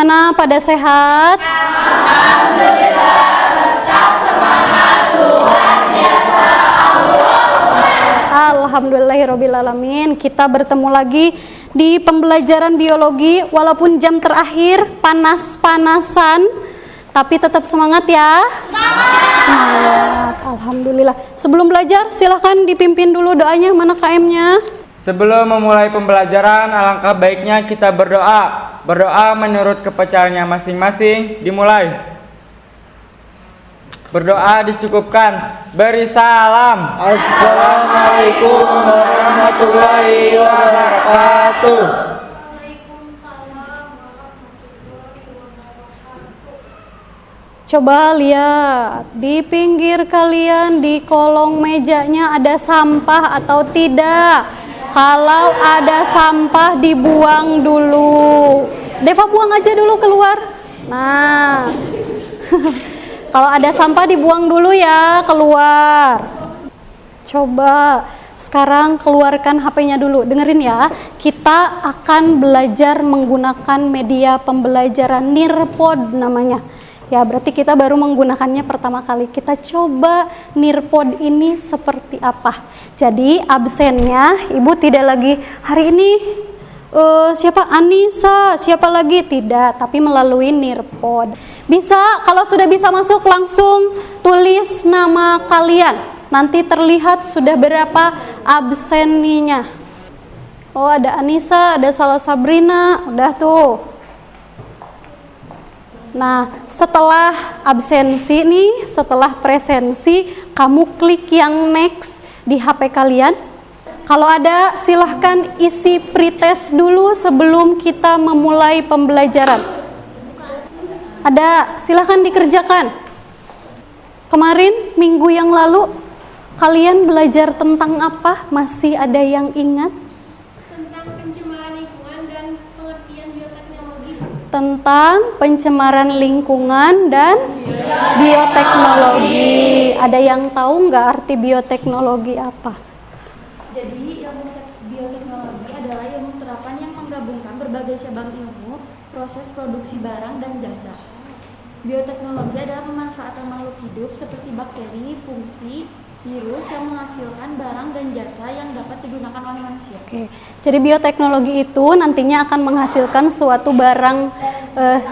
Gimana, pada sehat? Alhamdulillah, tetap semangat, Tuhan biasa Allah. Alhamdulillahirrabbilalamin. Kita bertemu lagi di pembelajaran biologi. Walaupun jam terakhir panas-panasan, tapi tetap semangat ya. Semangat. Alhamdulillah. Sebelum belajar silahkan dipimpin dulu doanya. Mana KM-nya? Sebelum memulai pembelajaran, alangkah baiknya kita berdoa. Berdoa menurut kepercayaannya masing-masing. Dimulai. Berdoa dicukupkan. Beri salam. Assalamualaikum warahmatullahi wabarakatuh. Coba lihat di pinggir kalian, di kolong mejanya ada sampah atau tidak? Kalau ada sampah dibuang dulu. Deva buang aja dulu keluar. Nah, kalau ada sampah dibuang dulu ya keluar. Coba sekarang keluarkan HP-nya dulu. Dengerin ya, kita akan belajar menggunakan media pembelajaran Nearpod namanya. Ya, berarti kita baru menggunakannya pertama kali. Kita coba Nearpod ini seperti apa. Jadi absennya Ibu tidak lagi hari ini siapa Anissa, siapa lagi tidak, tapi melalui Nearpod. Bisa, kalau sudah bisa masuk langsung tulis nama kalian. Nanti terlihat sudah berapa absennya. Oh, ada Anissa, ada Salah Sabrina, udah tuh. Nah, setelah absensi nih, setelah presensi, kamu klik yang next di HP kalian. Kalau ada, silahkan isi pretest dulu sebelum kita memulai pembelajaran. Ada, silahkan dikerjakan. Kemarin, minggu yang lalu, kalian belajar tentang apa? Masih ada yang ingat? Tentang pencemaran lingkungan dan bioteknologi. Ada yang tahu nggak arti bioteknologi apa? Jadi ilmu bioteknologi adalah ilmu terapan yang menggabungkan berbagai cabang ilmu, proses produksi barang dan jasa. Bioteknologi adalah pemanfaatan makhluk hidup seperti bakteri, fungsi, virus yang menghasilkan barang dan jasa yang dapat digunakan oleh manusia. Oke, jadi bioteknologi itu nantinya akan menghasilkan suatu barang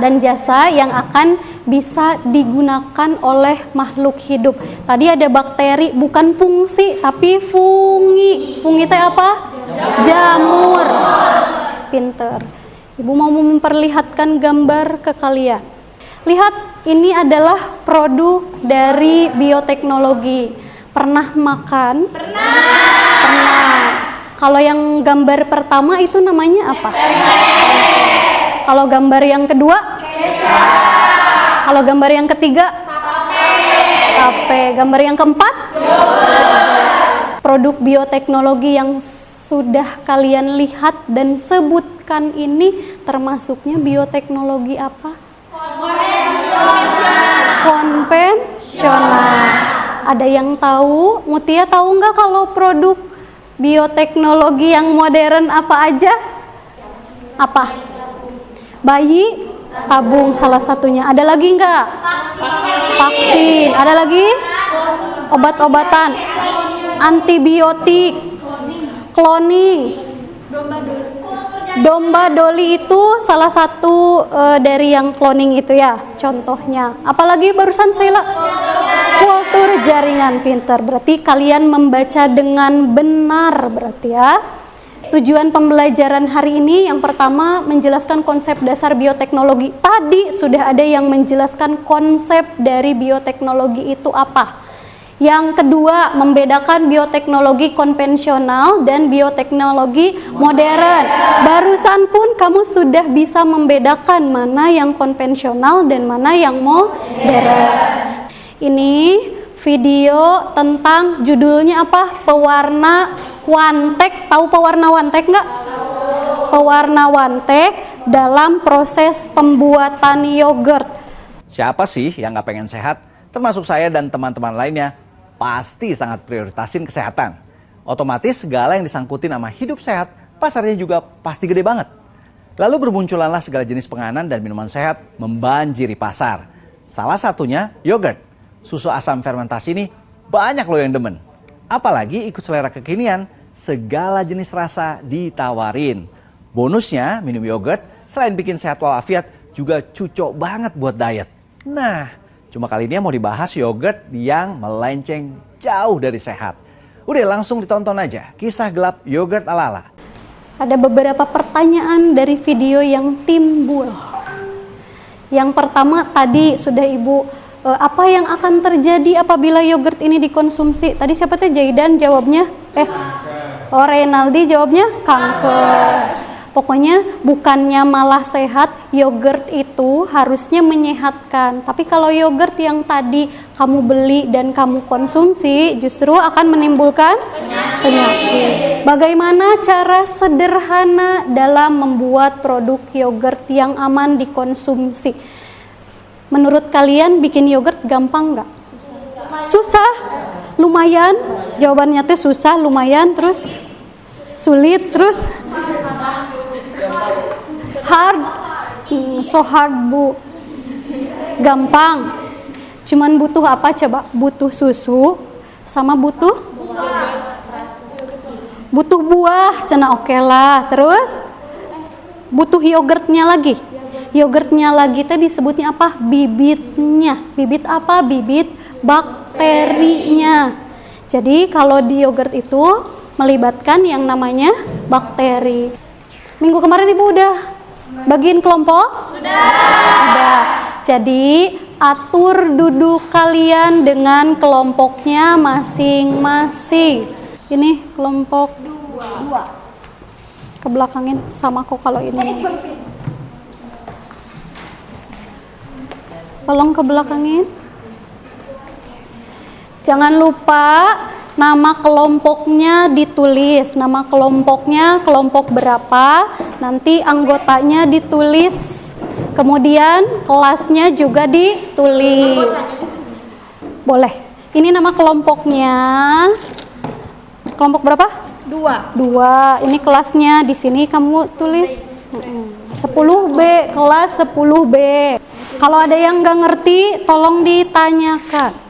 dan jasa yang akan bisa digunakan oleh makhluk hidup. Tadi ada bakteri, bukan fungsi, tapi fungi. Fungi itu apa? Jamur. Pinter. Ibu mau memperlihatkan gambar ke kalian. Lihat, ini adalah produk dari bioteknologi. Pernah makan? Pernah. Kalau yang gambar pertama itu namanya apa? Kalau gambar yang kedua? Kalau gambar yang ketiga? Tape. Gambar yang keempat? Produk bioteknologi yang sudah kalian lihat dan sebutkan ini termasuknya bioteknologi apa? Konvensional. Ada yang tahu? Mutia tahu nggak kalau produk bioteknologi yang modern apa aja? Apa? Bayi tabung salah satunya. Ada lagi nggak? Vaksin. Ada lagi? Obat-obatan. Antibiotik. Cloning. Domba doli itu salah satu dari yang cloning itu ya, contohnya. Apalagi barusan Sheila? Kultur jaringan. Pintar. Berarti kalian membaca dengan benar berarti ya. Tujuan pembelajaran hari ini yang pertama menjelaskan konsep dasar bioteknologi. Tadi sudah ada yang menjelaskan konsep dari bioteknologi itu apa. Yang kedua, membedakan bioteknologi konvensional dan bioteknologi modern. Barusan pun kamu sudah bisa membedakan mana yang konvensional dan mana yang modern. Ini video tentang judulnya apa? Pewarna wantek. Tahu pewarna wantek nggak? Pewarna wantek dalam proses pembuatan yogurt. Siapa sih yang nggak pengen sehat? Termasuk saya dan teman-teman lainnya. Pasti sangat prioritasin kesehatan. Otomatis segala yang disangkutin sama hidup sehat, pasarnya juga pasti gede banget. Lalu bermunculanlah segala jenis penganan dan minuman sehat membanjiri pasar. Salah satunya yogurt. Susu asam fermentasi ini banyak loh yang demen. Apalagi ikut selera kekinian, segala jenis rasa ditawarin. Bonusnya minum yogurt selain bikin sehat walafiat juga cocok banget buat diet. Nah, cuma kali ini mau dibahas yogurt yang melenceng jauh dari sehat. Udah langsung ditonton aja kisah gelap yogurt ala-ala. Ada beberapa pertanyaan dari video yang timbul. Yang pertama tadi sudah Ibu, apa yang akan terjadi apabila yogurt ini dikonsumsi? Tadi siapa tuh Jaidan jawabnya? Renaldi jawabnya kanker. Pokoknya bukannya malah sehat, yogurt itu harusnya menyehatkan. Tapi kalau yogurt yang tadi kamu beli dan kamu konsumsi justru akan menimbulkan penyakit. Bagaimana cara sederhana dalam membuat produk yogurt yang aman dikonsumsi? Menurut kalian bikin yogurt gampang nggak? Susah? Lumayan? Jawabannya teh susah, lumayan, terus sulit, terus hard, so hard Bu. Gampang. Cuman butuh apa coba? Butuh susu sama butuh buah, cena oke lah. Terus butuh yogurtnya lagi. Yogurtnya lagi tadi disebutnya apa? Bibitnya. Bibit apa? Bibit bakterinya. Jadi kalau di yogurt itu melibatkan yang namanya bakteri. Minggu kemarin Ibu udah bagiin kelompok? Sudah. Jadi atur duduk kalian dengan kelompoknya masing-masing. Ini kelompok 2. Kebelakangin sama kok kalau ini. Tolong kebelakangin. Jangan lupa nama kelompoknya ditulis, nama kelompoknya kelompok berapa, nanti anggotanya ditulis, kemudian kelasnya juga ditulis. Boleh. Ini nama kelompoknya. Kelompok berapa? 2. Ini kelasnya di sini kamu tulis 10B, kelas 10B. Kalau ada yang nggak ngerti, tolong ditanyakan.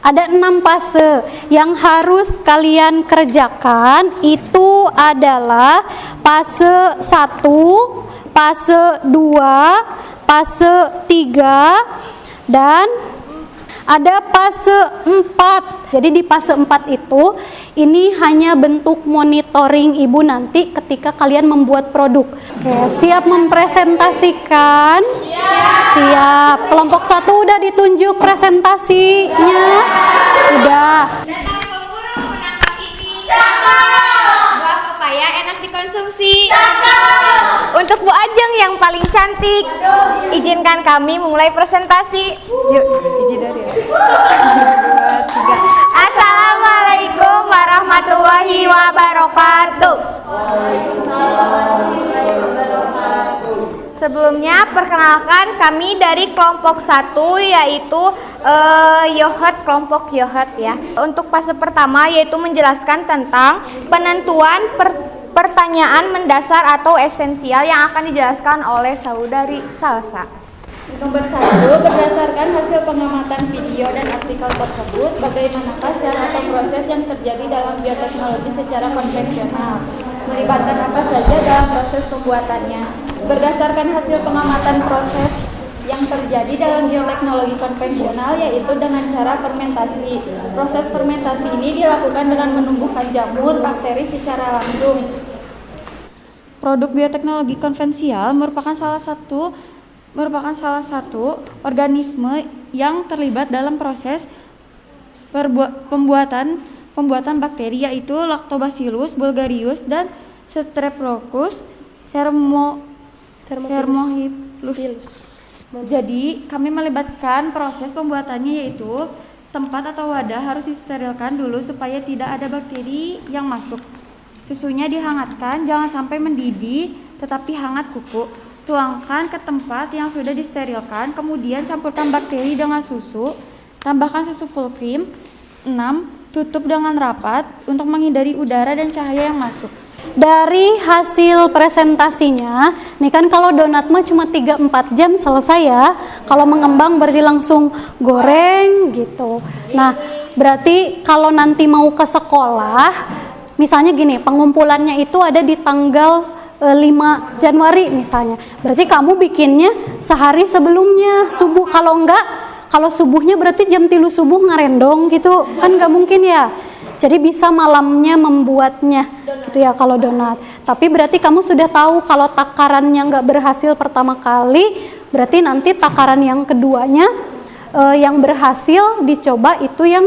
Ada 6 fase yang harus kalian kerjakan. Itu adalah fase 1, fase 2, fase 3, dan ada fase 4. Jadi di fase 4 itu ini hanya bentuk monitoring Ibu nanti ketika kalian membuat produk. Oke, siap mempresentasikan? Siap. Kelompok 1 udah ditunjuk presentasinya? Udah. Buah pepaya enak dikonsumsi. Untuk Bu Ajeng yang paling cantik, izinkan kami memulai presentasi. Yuk, izin dari. Assalamualaikum warahmatullahi wabarakatuh. Sebelumnya perkenalkan kami dari kelompok 1 yaitu yogurt, kelompok yogurt ya. Untuk fase pertama yaitu menjelaskan tentang penentuan pertanyaan mendasar atau esensial yang akan dijelaskan oleh Saudari Salsa. Nomor 1, berdasarkan hasil pengamatan video dan artikel tersebut, bagaimanakah cara atau proses yang terjadi dalam bioteknologi secara konvensional? Melibatkan apa saja dalam proses pembuatannya? Berdasarkan hasil pengamatan proses yang terjadi dalam bioteknologi konvensional, yaitu dengan cara fermentasi. Proses fermentasi ini dilakukan dengan menumbuhkan jamur bakteri secara langsung. Produk bioteknologi konvensional merupakan salah satu organisme yang terlibat dalam proses pembuatan bakteri, yaitu Lactobacillus bulgarius dan Streptococcus thermophilus. Jadi, kami melibatkan proses pembuatannya, yaitu tempat atau wadah harus disterilkan dulu supaya tidak ada bakteri yang masuk. Susunya dihangatkan, jangan sampai mendidih, tetapi hangat kuku. Tuangkan ke tempat yang sudah disterilkan, kemudian campurkan bakteri dengan susu, tambahkan susu full cream. 6. Tutup dengan rapat untuk menghindari udara dan cahaya yang masuk. Dari hasil presentasinya, nih kan kalau donat mah cuma 3-4 jam selesai ya. Kalau mengembang berarti langsung goreng gitu. Nah, berarti kalau nanti mau ke sekolah, misalnya gini, pengumpulannya itu ada di tanggal 5 Januari misalnya. Berarti kamu bikinnya sehari sebelumnya subuh. Kalau subuhnya berarti jam 3 subuh ngarendong gitu. Kan nggak mungkin ya. Jadi bisa malamnya membuatnya gitu ya kalau donat. Tapi berarti kamu sudah tahu kalau takarannya nggak berhasil pertama kali, berarti nanti takaran yang keduanya yang berhasil dicoba itu yang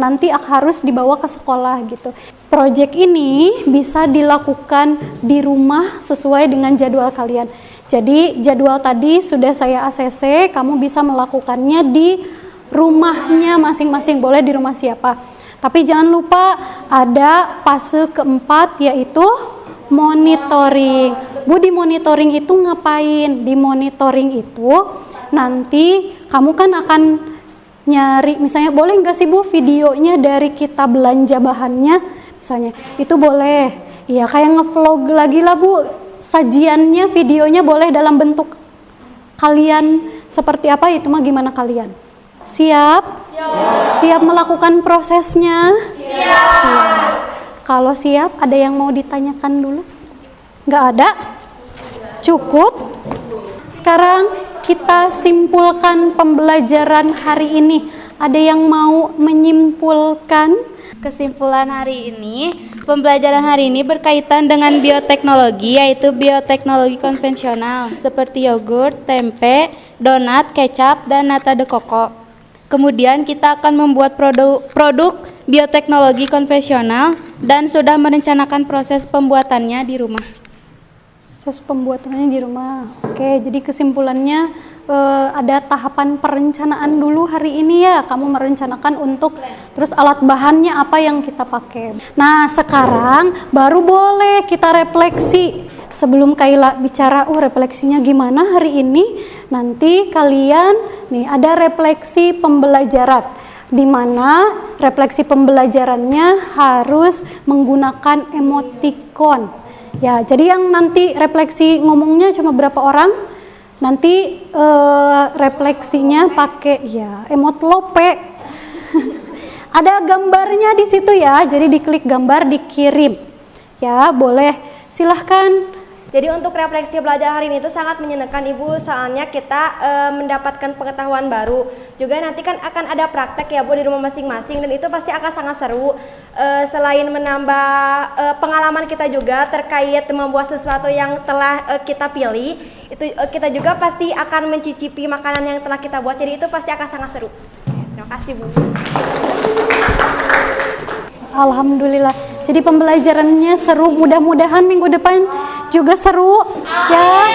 nanti harus dibawa ke sekolah gitu. Proyek ini bisa dilakukan di rumah sesuai dengan jadwal kalian. Jadi jadwal tadi sudah saya ACC, kamu bisa melakukannya di rumahnya masing-masing, boleh di rumah siapa. Tapi jangan lupa ada fase keempat, yaitu monitoring. Bu, di monitoring itu ngapain? Di monitoring itu nanti kamu kan akan nyari, misalnya boleh nggak sih Bu videonya dari kita belanja bahannya, misalnya itu boleh. Ya kayak ngevlog lagi lah Bu, sajiannya videonya boleh dalam bentuk kalian seperti apa, itu mah gimana kalian. Siap? Siap melakukan prosesnya? Siap. Kalau siap, ada yang mau ditanyakan dulu? Nggak ada? Cukup? Sekarang kita simpulkan pembelajaran hari ini. Ada yang mau menyimpulkan? Kesimpulan hari ini, pembelajaran hari ini berkaitan dengan bioteknologi, yaitu bioteknologi konvensional seperti yogurt, tempe, donat, kecap, dan nata de coco. Kemudian kita akan membuat produk bioteknologi konvensional dan sudah merencanakan proses pembuatannya di rumah. Proses pembuatannya di rumah. Oke, jadi kesimpulannya ada tahapan perencanaan dulu hari ini ya. Kamu merencanakan untuk terus alat bahannya apa yang kita pakai. Nah, sekarang baru boleh kita refleksi. Sebelum Kaila bicara, refleksinya gimana hari ini? Nanti kalian nih ada refleksi pembelajaran, di mana refleksi pembelajarannya harus menggunakan emoticon. Ya, jadi yang nanti refleksi ngomongnya cuma berapa orang, nanti refleksinya pakai ya emot lope. Ada gambarnya di situ ya, jadi diklik gambar dikirim. Ya, boleh. Silahkan. Jadi untuk refleksi belajar hari ini itu sangat menyenangkan Ibu, soalnya kita mendapatkan pengetahuan baru. Juga nanti kan akan ada praktek ya Bu di rumah masing-masing, dan itu pasti akan sangat seru. Selain menambah pengalaman kita juga terkait membuat sesuatu yang telah kita pilih, itu kita juga pasti akan mencicipi makanan yang telah kita buat. Jadi itu pasti akan sangat seru. Terima kasih Bu. Alhamdulillah. Jadi pembelajarannya seru, mudah-mudahan minggu depan juga seru. Ya.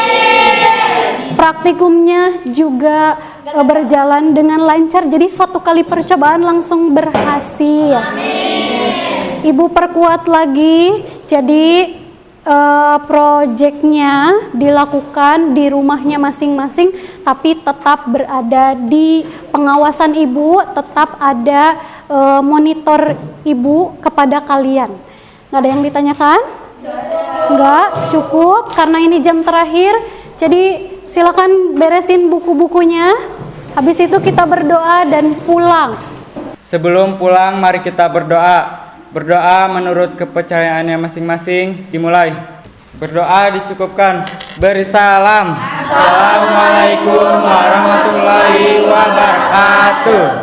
Praktikumnya juga berjalan dengan lancar. Jadi satu kali percobaan langsung berhasil. Ibu perkuat lagi. Jadi proyeknya dilakukan di rumahnya masing-masing, tapi tetap berada di pengawasan Ibu, tetap ada monitor Ibu kepada kalian. Nggak ada yang ditanyakan? Enggak, cukup karena ini jam terakhir. Jadi silakan beresin buku-bukunya. Habis itu kita berdoa dan pulang. Sebelum pulang, mari kita berdoa. Berdoa menurut kepercayaannya masing-masing. Dimulai. Berdoa dicukupkan. Beri salam. Assalamualaikum warahmatullahi wabarakatuh.